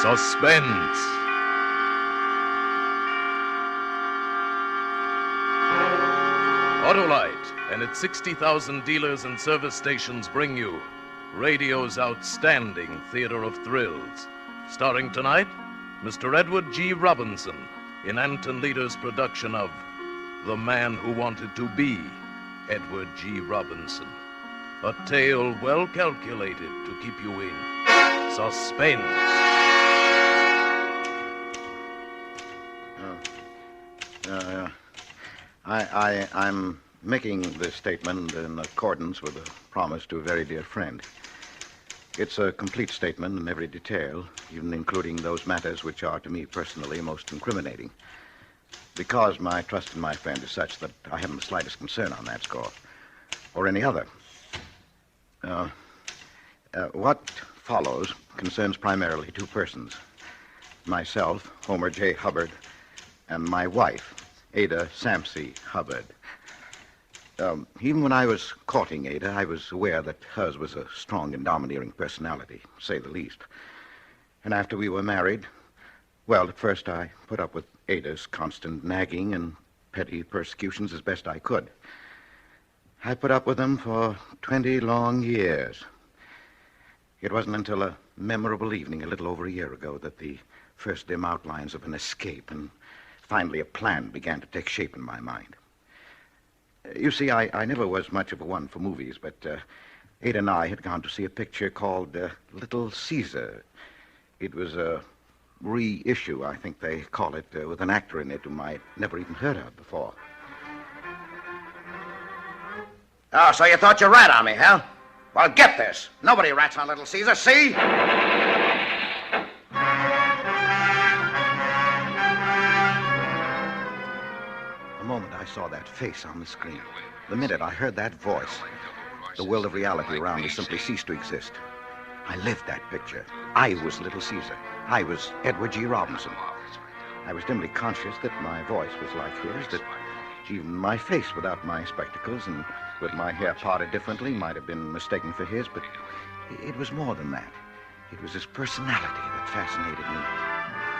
Suspense. Autolite and its 60,000 dealers and service stations bring you radio's outstanding theater of thrills. Starring tonight, Mr. Edward G. Robinson in Anton Leader's production of The Man Who Wanted to Be Edward G. Robinson. A tale well calculated to keep you in suspense. I'm making this statement in accordance with a promise to a very dear friend. It's a complete statement in every detail, even including those matters which are to me personally most incriminating. Because my trust in my friend is such that I haven't the slightest concern on that score, or any other. What follows concerns primarily two persons. Myself, Homer J. Hubbard, and my wife, Ada Samsey Hubbard. Even when I was courting Ada, I was aware that hers was a strong and domineering personality, to say the least. And after we were married, well, at first I put up with Ada's constant nagging and petty persecutions as best I could. I put up with them for 20 long years. It wasn't until a memorable evening a little over a year ago that the first dim outlines of an escape and finally a plan began to take shape in my mind. You see, I never was much of a one for movies, but Ada and I had gone to see a picture called Little Caesar. It was a reissue, I think they call it, with an actor in it whom I'd never even heard of before. Oh, so you thought you rat on me, huh? Well, get this. Nobody rats on Little Caesar, see? The moment I saw that face on the screen, the minute I heard that voice, the world of reality around me simply ceased to exist. I lived that picture. I was Little Caesar. I was Edward G. Robinson. I was dimly conscious that my voice was like his, that even my face without my spectacles and with my hair parted differently might have been mistaken for his, but it was more than that. It was his personality that fascinated me,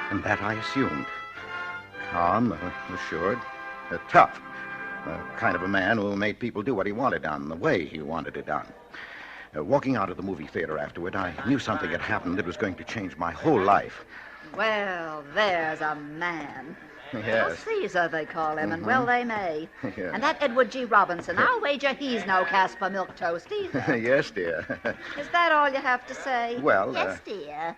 and that I assumed. Calm, assured, tough. The kind of a man who made people do what he wanted done, the way he wanted it done. Walking out of the movie theater afterward, I knew something had happened that was going to change my whole life. Well, there's a man. Yes. Little Caesar, they call him, and well they may. Yes. And that Edward G. Robinson, I'll wager he's no Caspar Milquetoast either. Yes, dear. Is that all you have to say? Well, yes, dear.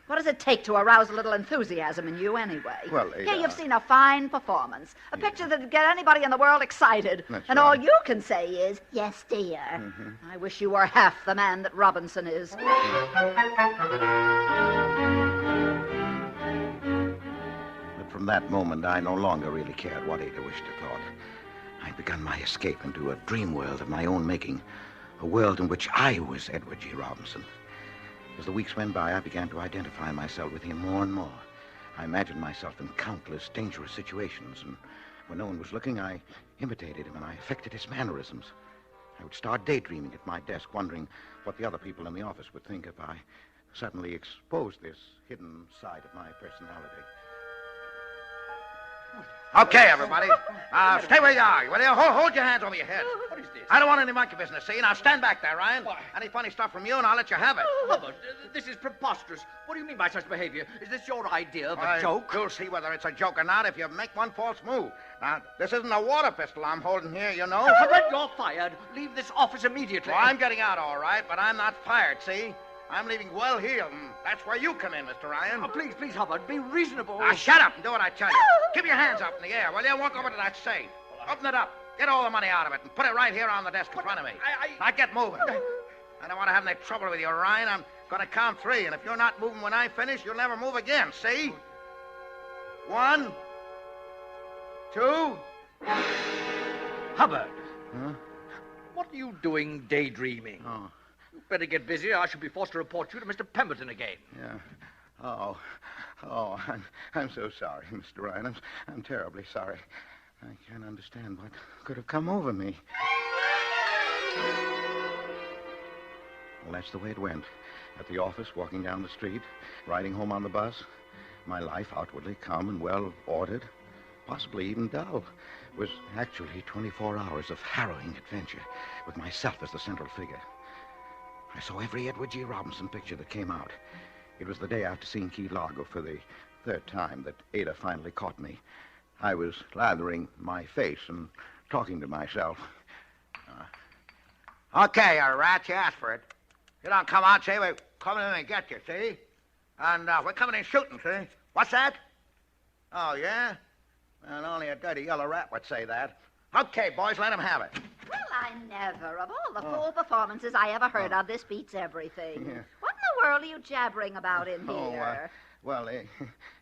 What does it take to arouse a little enthusiasm in you, anyway? Well, Here you've seen a fine performance, a picture that'd get anybody in the world excited. That's and right. all you can say is, yes, dear. I wish you were half the man that Robinson is. But from that moment, I no longer really cared what Ada wished or thought. I'd begun my escape into a dream world of my own making, a world in which I was Edward G. Robinson. As the weeks went by, I began to identify myself with him more and more. I imagined myself in countless dangerous situations, and when no one was looking, I imitated him and I affected his mannerisms. I would start daydreaming at my desk, wondering what the other people in the office would think if I suddenly exposed this hidden side of my personality. Okay, everybody. Stay where you are. Will you? Hold your hands over your head. What is this? I don't want any monkey business, see? Now stand back there, Ryan. Why? Any funny stuff from you, and I'll let you have it. Hubbard, this is preposterous. What do you mean by such behavior? Is this your idea of a joke? You'll see whether it's a joke or not if you make one false move. Now, this isn't a water pistol I'm holding here, you know. Hubbard, you're fired. Leave this office immediately. Well, I'm getting out all right, but I'm not fired, see? I'm leaving well heeled, and that's where you come in, Mr. Ryan. Oh, please, Hubbard, be reasonable. Now, shut up and do what I tell you. Keep your hands up in the air, will you? Walk over to that safe. Open it up. Get all the money out of it and put it right here on the desk in front of me. Now, get moving. I don't want to have any trouble with you, Ryan. I'm going to count 3, and if you're not moving when I finish, you'll never move again, see? 1, 2... Hubbard. Huh? What are you doing daydreaming? Oh, You'd better get busy, or I shall be forced to report you to Mr. Pemberton again. yeah. I'm so sorry, Mr. Ryan. I'm terribly sorry. I can't understand what could have come over me. Well, that's the way it went. At the office, walking down the street, riding home on the bus, my life, outwardly calm and well ordered, possibly even dull, was actually 24 hours of harrowing adventure with myself as the central figure. I saw every Edward G. Robinson picture that came out. It was the day after seeing Key Largo for the third time that Ada finally caught me. I was lathering my face and talking to myself. Okay, you rat, you asked for it. You don't come out, see? We're coming in and get you, see? And we're coming in shooting, see? What's that? Oh, yeah? And only a dirty yellow rat would say that. Okay, boys, let him have it. Well, I never. Of all the full performances I ever heard of, this beats everything. Yeah. What in the world are you jabbering about in here? Well,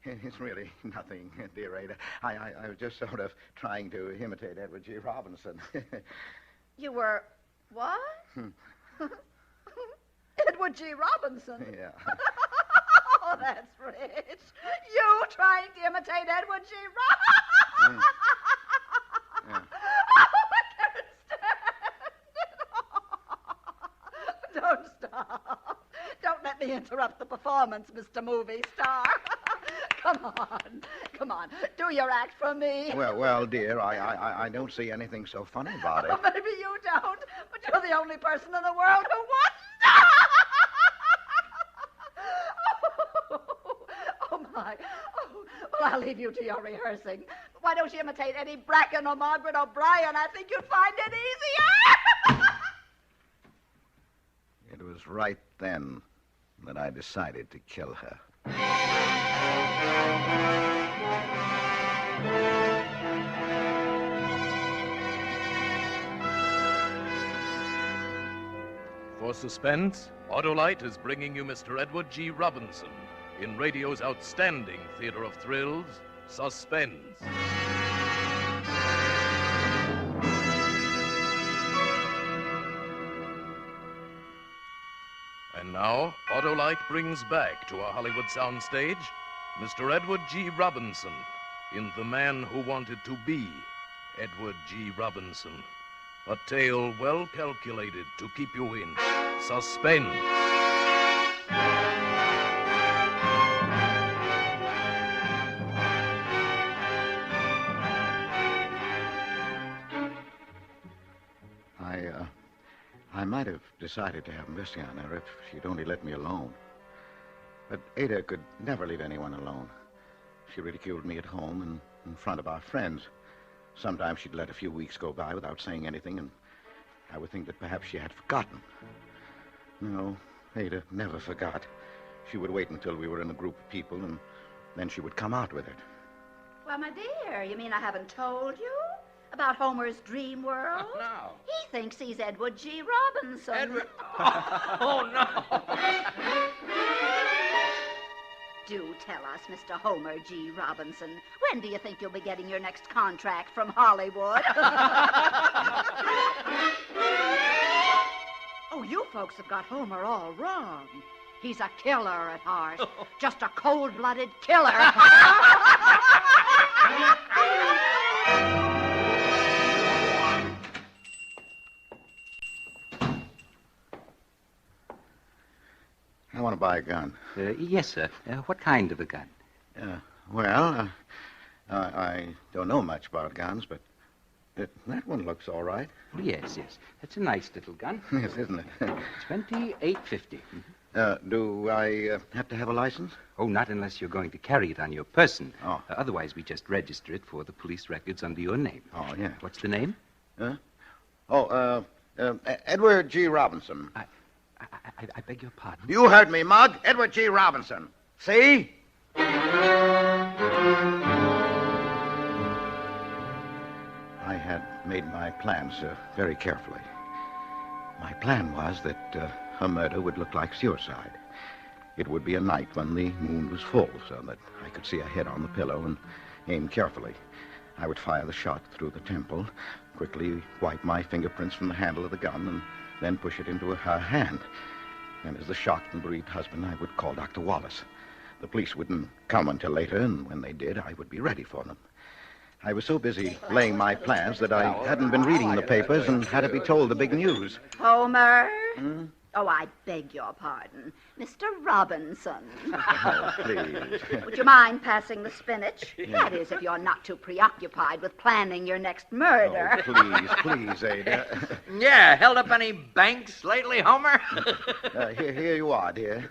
it's really nothing, dear Ada. I was just sort of trying to imitate Edward G. Robinson. You were what? Edward G. Robinson? Yeah. Oh, that's rich. You trying to imitate Edward G. Robinson? Yeah. Oh, I can't stand it. Don't stop. Don't let me interrupt the performance, Mr. Movie Star. Come on. Do your act for me. Well, dear, I don't see anything so funny about it. Oh, maybe you don't, but you're the only person in the world who wouldn't. Oh, my. Oh, well, I'll leave you to your rehearsing. Why don't you imitate Eddie Bracken or Margaret O'Brien? I think you'd find it easier. It was right then that I decided to kill her. For suspense, Autolite is bringing you Mr. Edward G. Robinson in radio's outstanding theater of thrills, Suspense. And now, Autolite brings back to our Hollywood soundstage Mr. Edward G. Robinson in The Man Who Wanted to Be Edward G. Robinson. A tale well calculated to keep you in suspense. I might have decided to have mercy on her if she'd only let me alone. But Ada could never leave anyone alone. She ridiculed me at home and in front of our friends. Sometimes she'd let a few weeks go by without saying anything, and I would think that perhaps she had forgotten. No, Ada never forgot. She would wait until we were in a group of people, and then she would come out with it. Well, my dear, you mean I haven't told you about Homer's dream world? No. He thinks he's Edward G. Robinson. Edward. Oh, no. Do tell us, Mr. Homer G. Robinson, when do you think you'll be getting your next contract from Hollywood? Oh, you folks have got Homer all wrong. He's a killer at heart. Just a cold-blooded killer. I want to buy a gun. Yes, sir. What kind of a gun? I don't know much about guns, but that one looks all right. Oh, yes. It's a nice little gun. Yes, isn't it? 2850. Do I have to have a license? Oh, not unless you're going to carry it on your person. Oh. Otherwise, we just register it for the police records under your name. Oh, yeah. What's the name? Edward G. Robinson. I beg your pardon. You heard me, Mug. Edward G. Robinson. See? I had made my plans very carefully. My plan was that her murder would look like suicide. It would be a night when the moon was full, so that I could see a head on the pillow and aim carefully. I would fire the shot through the temple, quickly wipe my fingerprints from the handle of the gun, and then push it into her hand. And as the shocked and bereaved husband, I would call Dr. Wallace. The police wouldn't come until later, and when they did, I would be ready for them. I was so busy laying my plans that I hadn't been reading the papers and had to be told the big news. Homer? Oh, I beg your pardon. Mr. Robinson. Oh, please. Would you mind passing the spinach? That is, if you're not too preoccupied with planning your next murder. Oh, please, Ada. Yeah, held up any banks lately, Homer? Here you are, dear.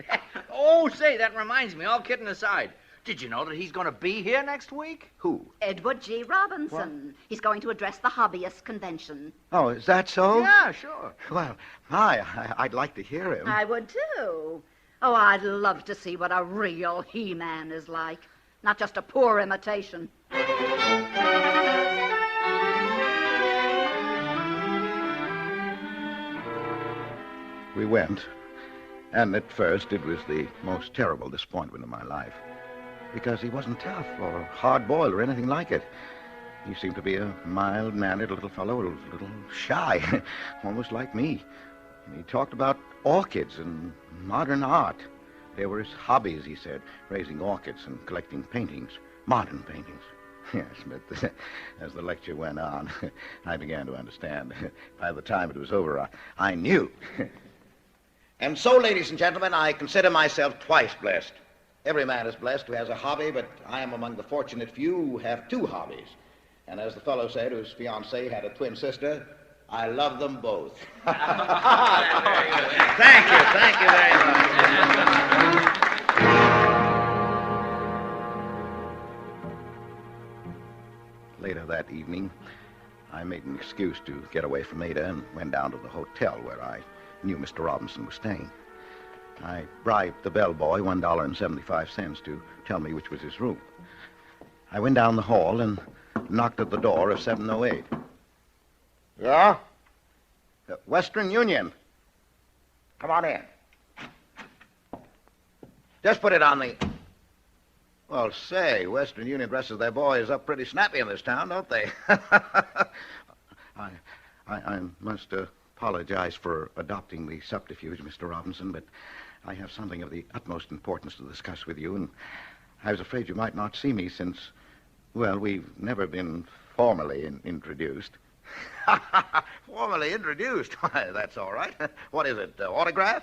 Oh, say, that reminds me, all kidding aside. Did you know that he's going to be here next week? Who? Edward G. Robinson. What? He's going to address the hobbyist convention. Oh, is that so? Yeah, sure. Well, I'd like to hear him. I would, too. Oh, I'd love to see what a real He-Man is like. Not just a poor imitation. We went, and at first it was the most terrible disappointment of my life. Because he wasn't tough or hard-boiled or anything like it. He seemed to be a mild-mannered little fellow, a little shy, almost like me. And he talked about orchids and modern art. They were his hobbies, he said, raising orchids and collecting paintings, modern paintings. Yes, but as the lecture went on, I began to understand. By the time it was over, I knew. And so, ladies and gentlemen, I consider myself twice blessed. Every man is blessed who has a hobby, but I am among the fortunate few who have two hobbies. And as the fellow said, whose fiancée had a twin sister, I love them both. Thank you very much. Later that evening, I made an excuse to get away from Ada and went down to the hotel where I knew Mr. Robinson was staying. I bribed the bellboy $1.75 to tell me which was his room. I went down the hall and knocked at the door of 708. Yeah? Western Union. Come on in. Just put it on the... Well, say, Western Union dresses their boys up pretty snappy in this town, don't they? I must apologize for adopting the subterfuge, Mr. Robinson, but I have something of the utmost importance to discuss with you, and I was afraid you might not see me since, well, we've never been formally introduced. Formally introduced? Why, that's all right. What is it, autograph?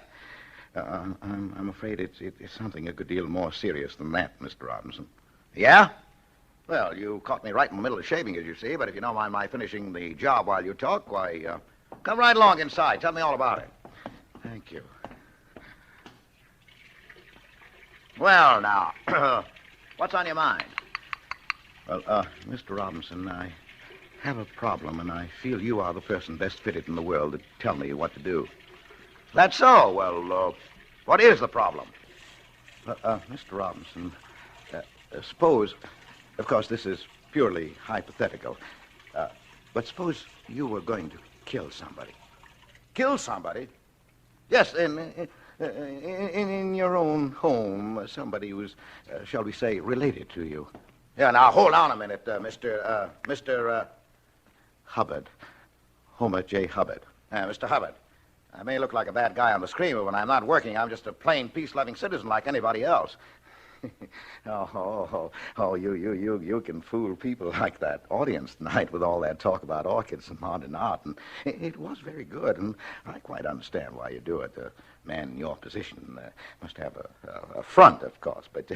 I'm afraid it's something a good deal more serious than that, Mr. Robinson. Yeah? Well, you caught me right in the middle of shaving, as you see, but if you don't mind my finishing the job while you talk, why, come right along inside. Tell me all about it. Thank you. Well, now, what's on your mind? Well, Mr. Robinson, I have a problem, and I feel you are the person best fitted in the world to tell me what to do. That's so. Well, what is the problem? Mr. Robinson, suppose, of course, this is purely hypothetical, but suppose you were going to kill somebody. Kill somebody? Yes, in your own home, somebody who's, shall we say, related to you. Yeah, now, hold on a minute, Mr. Hubbard. Homer J. Hubbard. Mr. Hubbard. I may look like a bad guy on the screen, but when I'm not working, I'm just a plain, peace-loving citizen like anybody else. You can fool people like that audience tonight with all that talk about orchids and modern art, and it was very good, and I quite understand why you do it. A man in your position must have a front, of course, but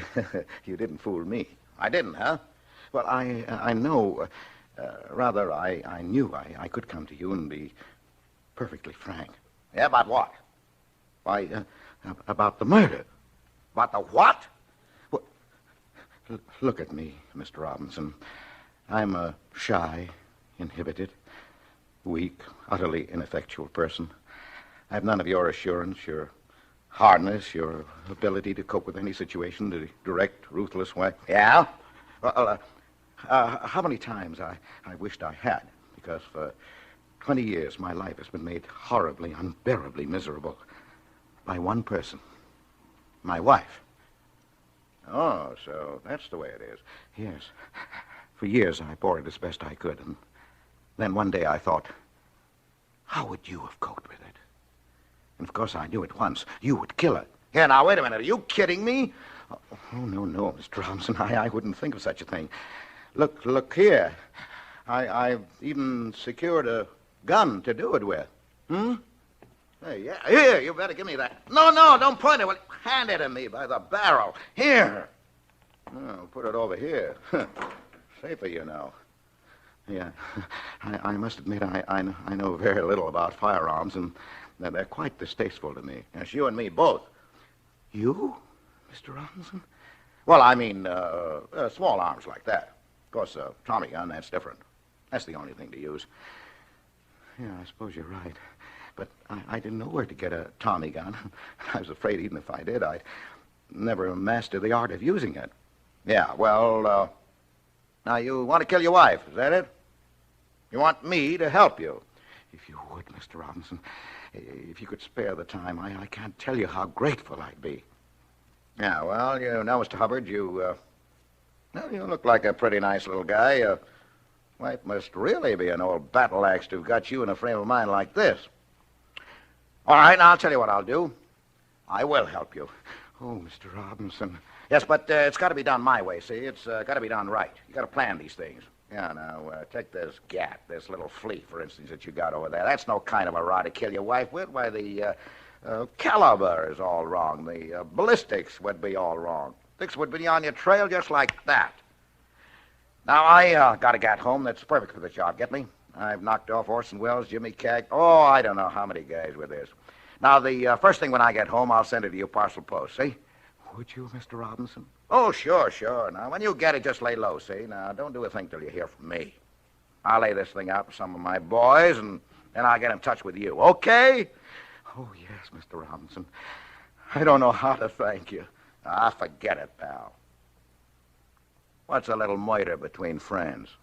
you didn't fool me. I didn't, huh? Well, I know, rather, I knew I could come to you and be perfectly frank. Yeah, about what? Why, about the murder. About the what? Well, look at me, Mr. Robinson. I'm a shy, inhibited, weak, utterly ineffectual person. I have none of your assurance, your hardness, your ability to cope with any situation the direct, ruthless way. Yeah? Well, how many times I wished I had, because for 20 years my life has been made horribly, unbearably miserable by one person, my wife. Oh, so that's the way it is. Yes. For years I bore it as best I could, and then one day I thought, how would you have coped with it? And of course I knew at once you would kill her. Here, now, wait a minute. Are you kidding me? Oh, no, Mr. Robinson. I wouldn't think of such a thing. Look here. I've even secured a gun to do it with. Hey, yeah, here, you better give me that. No, don't point it. Well, hand it to me by the barrel. Here. Oh, put it over here. Safer, you know. Yeah, I must admit I know very little about firearms, and they're quite distasteful to me. Yes, you and me both. You, Mr. Robinson? Well, I mean, small arms like that. Of course, a Tommy gun, that's different. That's the only thing to use. Yeah, I suppose you're right. But I didn't know where to get a Tommy gun. I was afraid even if I did, I'd never master the art of using it. Yeah, well, now you want to kill your wife, is that it? You want me to help you? If you would, Mr. Robinson, if you could spare the time, I can't tell you how grateful I'd be. Yeah, well, you know, Mr. Hubbard, you look like a pretty nice little guy. Your wife must really be an old battle axe to have got you in a frame of mind like this. All right, now I'll tell you what I'll do. I will help you. Oh, Mr. Robinson. Yes, but it's got to be done my way, see? It's got to be done right. You got to plan these things. Yeah, now, take this gat, this little flea, for instance, that you got over there. That's no kind of a rod to kill your wife with. Why, the caliber is all wrong. The ballistics would be all wrong. Things would be on your trail just like that. Now, I got a gat home that's perfect for the job. Get me? I've knocked off Orson Welles, Jimmy Cag. Oh, I don't know how many guys with this. Now, the first thing when I get home, I'll send it to you parcel post, see? Would you, Mr. Robinson? Oh, sure. Now, when you get it, just lay low, see? Now, don't do a thing till you hear from me. I'll lay this thing out with some of my boys, and then I'll get in touch with you, okay? Oh, yes, Mr. Robinson. I don't know how to thank you. Ah, forget it, pal. What's a little murder between friends?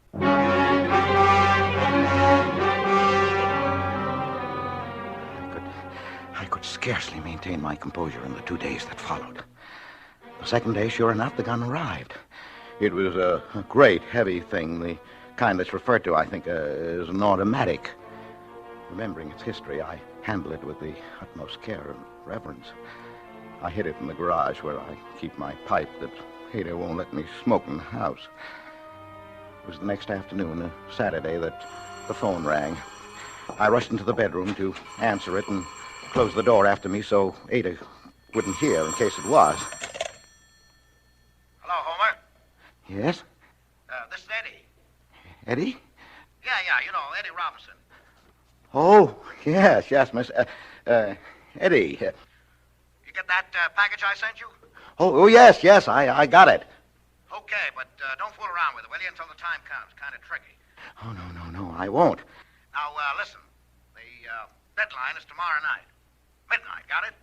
I could scarcely maintain my composure in the 2 days that followed. The second day, sure enough, the gun arrived. It was a great, heavy thing, the kind that's referred to, I think, as an automatic. Remembering its history, I handle it with the utmost care and reverence. I hid it in the garage where I keep my pipe that Ada won't let me smoke in the house. It was the next afternoon, a Saturday, that the phone rang. I rushed into the bedroom to answer it and close the door after me so Ada wouldn't hear in case it was. Hello, Homer. Yes? This is Eddie. Eddie? Yeah, you know, Eddie Robinson. Oh, yes, Miss... Eddie. You get that package I sent you? Oh, yes, I got it. Okay, but don't fool around with it, will you, until the time comes. Kind of tricky. Oh, no, I won't. Now, listen. The deadline is tomorrow night. Midnight, got it?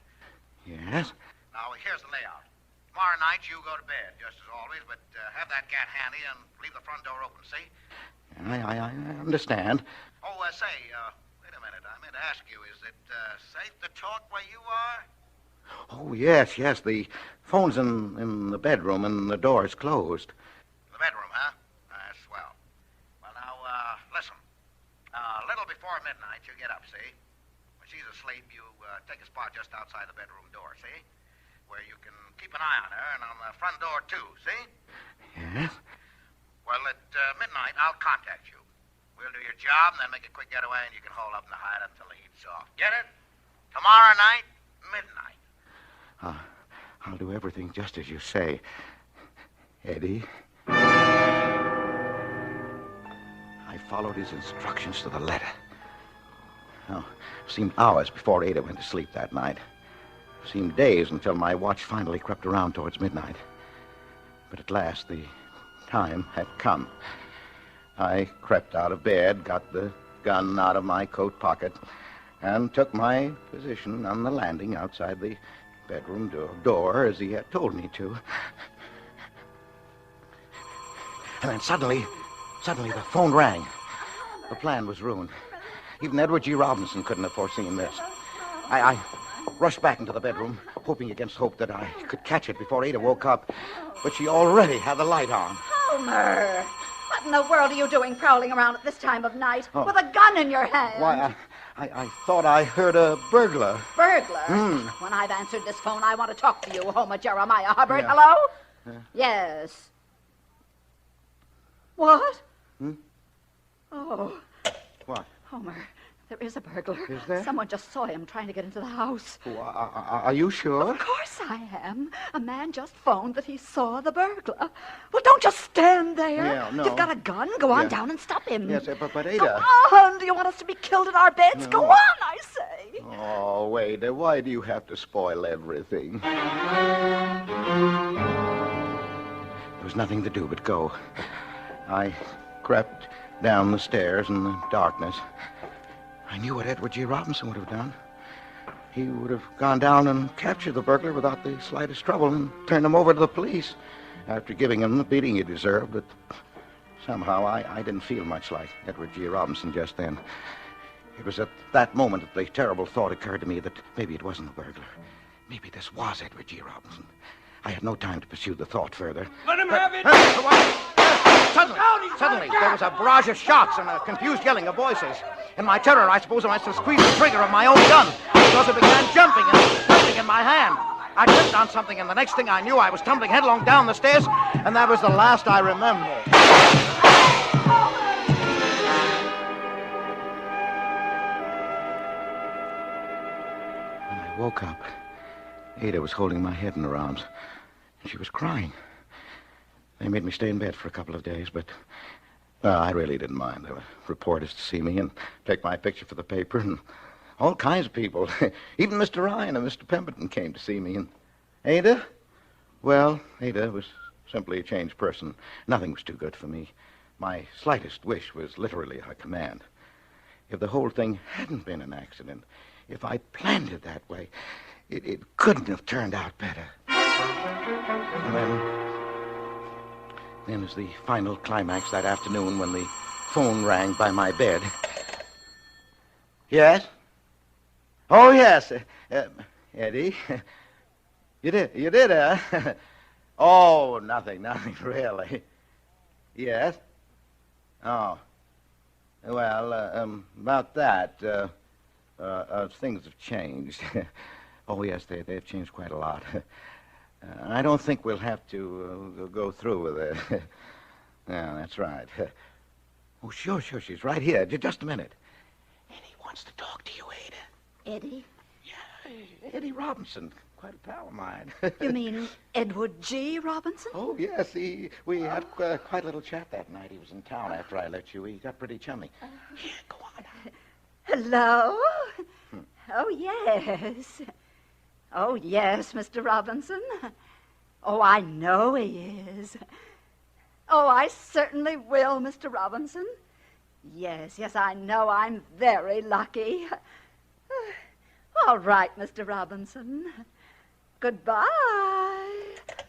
Yes? Now, here's the layout. Tomorrow night, you go to bed, just as always, but have that gat handy and leave the front door open, see? I understand. Oh, say, wait a minute. I meant to ask you, is it safe to talk where you are? Oh, yes. The phone's in the bedroom and the door is closed. The bedroom, huh? Swell. Well, now, listen. A little before midnight, you get up, see? When she's asleep, you take a spot just outside the bedroom door, see? Where you can keep an eye on her and on the front door, too, see? Yes? Well, at midnight, I'll contact you. We'll do your job and then make a quick getaway, and you can hold up in the hide until the heat's off. Get it? Tomorrow night, midnight. I'll do everything just as you say, Eddie. I followed his instructions to the letter. Now, it seemed hours before Ada went to sleep that night. It seemed days until my watch finally crept around towards midnight. But at last, the time had come. I crept out of bed, got the gun out of my coat pocket, and took my position on the landing outside the bedroom door as he had told me to. And then suddenly the phone rang. The plan was ruined. Even Edward G. Robinson couldn't have foreseen this. I rushed back into the bedroom, hoping against hope that I could catch it before Ada woke up. But she already had the light on. Homer! What in the world are you doing prowling around at this time of night with a gun in your hand? Why, I thought I heard a burglar. Burglar? When I've answered this phone, I want to talk to you, Homer Jeremiah Hubbard. Yeah. Hello? Yes. What? Hmm? Oh. What? Homer, There is a burglar. Is there? Someone just saw him trying to get into the house. Oh, are you sure? Of course I am. A man just phoned that he saw the burglar. Well, don't just stand there. Yeah, no. You've got a gun. Go on Yeah. down and stop him. Yes, but Go Ada. on. Do you want us to be killed in our beds? No. Go on, I say. Oh, Ada, why do you have to spoil everything? There was nothing to do but go. I crept down the stairs in the darkness. I knew what Edward G. Robinson would have done. He would have gone down and captured the burglar without the slightest trouble and turned him over to the police after giving him the beating he deserved. But somehow I didn't feel much like Edward G. Robinson just then. It was at that moment that the terrible thought occurred to me that maybe it wasn't a burglar. Maybe this was Edward G. Robinson. I had no time to pursue the thought further. Let him have it! Suddenly, there was a barrage of shots and a confused yelling of voices. In my terror, I suppose I must have squeezed the trigger of my own gun because it began jumping in my hand. I tripped on something, and the next thing I knew, I was tumbling headlong down the stairs, and that was the last I remember. When I woke up, Ada was holding my head in her arms, and she was crying. They made me stay in bed for a couple of days, but I really didn't mind. There were reporters to see me and take my picture for the paper, and all kinds of people. Even Mr. Ryan and Mr. Pemberton came to see me. And Ada? Well, Ada was simply a changed person. Nothing was too good for me. My slightest wish was literally a command. If the whole thing hadn't been an accident, if I'd planned it that way, it couldn't have turned out better. And then as the final climax that afternoon when the phone rang by my bed. Yes? Oh, yes. Eddie. You did, huh? Oh, nothing, really. Yes? Oh. Well, about that, things have changed. Oh, yes, they've changed quite a lot. I don't think we'll have to go through with it. Yeah, that's right. Oh, sure, she's right here. Just a minute. Eddie wants to talk to you, Ada. Eddie? Yeah, Eddie Robinson. Quite a pal of mine. You mean Edward G. Robinson? Oh, yes. We had quite a little chat that night. He was in town after I left you. He got pretty chummy. Here, go on. Hello? Oh, yes. Oh, yes, Mr. Robinson. Oh, I know he is. Oh, I certainly will, Mr. Robinson. Yes, I know. I'm very lucky. All right, Mr. Robinson. Goodbye.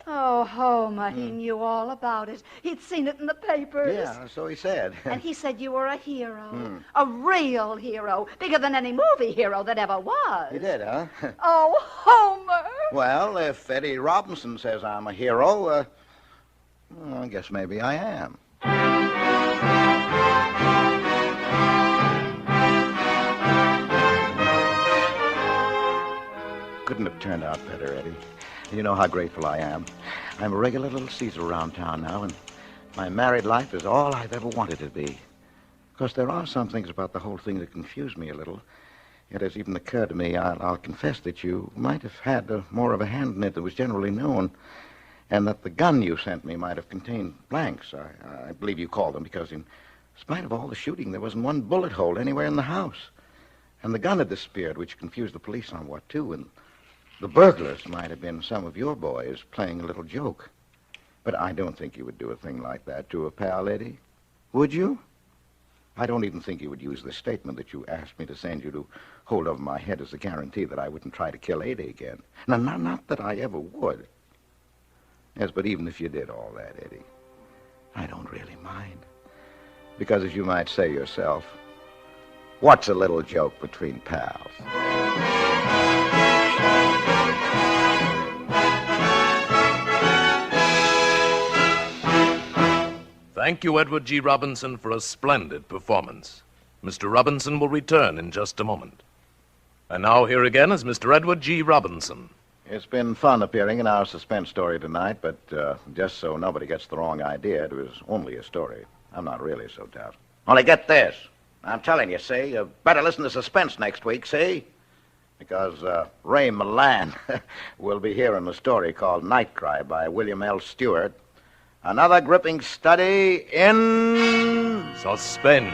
Oh, Homer, he knew all about it. He'd seen it in the papers. Yeah, so he said. And he said you were a hero. A real hero. Bigger than any movie hero that ever was. He did, huh? Oh, Homer. Well, if Eddie Robinson says I'm a hero, I guess maybe I am. Couldn't have turned out better, Eddie. You know how grateful I am. I'm a regular little Caesar around town now, and my married life is all I've ever wanted to be. Of course, there are some things about the whole thing that confuse me a little. It has even occurred to me, I'll confess that you might have had more of a hand in it than was generally known, and that the gun you sent me might have contained blanks. I believe you called them, because in spite of all the shooting, there wasn't one bullet hole anywhere in the house. And the gun had disappeared, which confused the police somewhat, too, and the burglars might have been some of your boys playing a little joke. But I don't think you would do a thing like that to a pal, Eddie. Would you? I don't even think you would use the statement that you asked me to send you to hold over my head as a guarantee that I wouldn't try to kill Ada again. Now, not that I ever would. Yes, but even if you did all that, Eddie, I don't really mind. Because, as you might say yourself, what's a little joke between pals? Thank you, Edward G. Robinson, for a splendid performance. Mr. Robinson will return in just a moment. And now here again is Mr. Edward G. Robinson. It's been fun appearing in our suspense story tonight, but just so nobody gets the wrong idea, it was only a story. I'm not really so tough. Only get this. I'm telling you, see? You better listen to Suspense next week, see? Because Ray Milan will be hearing a story called Night Cry by William L. Stewart. Another gripping study in... Suspense.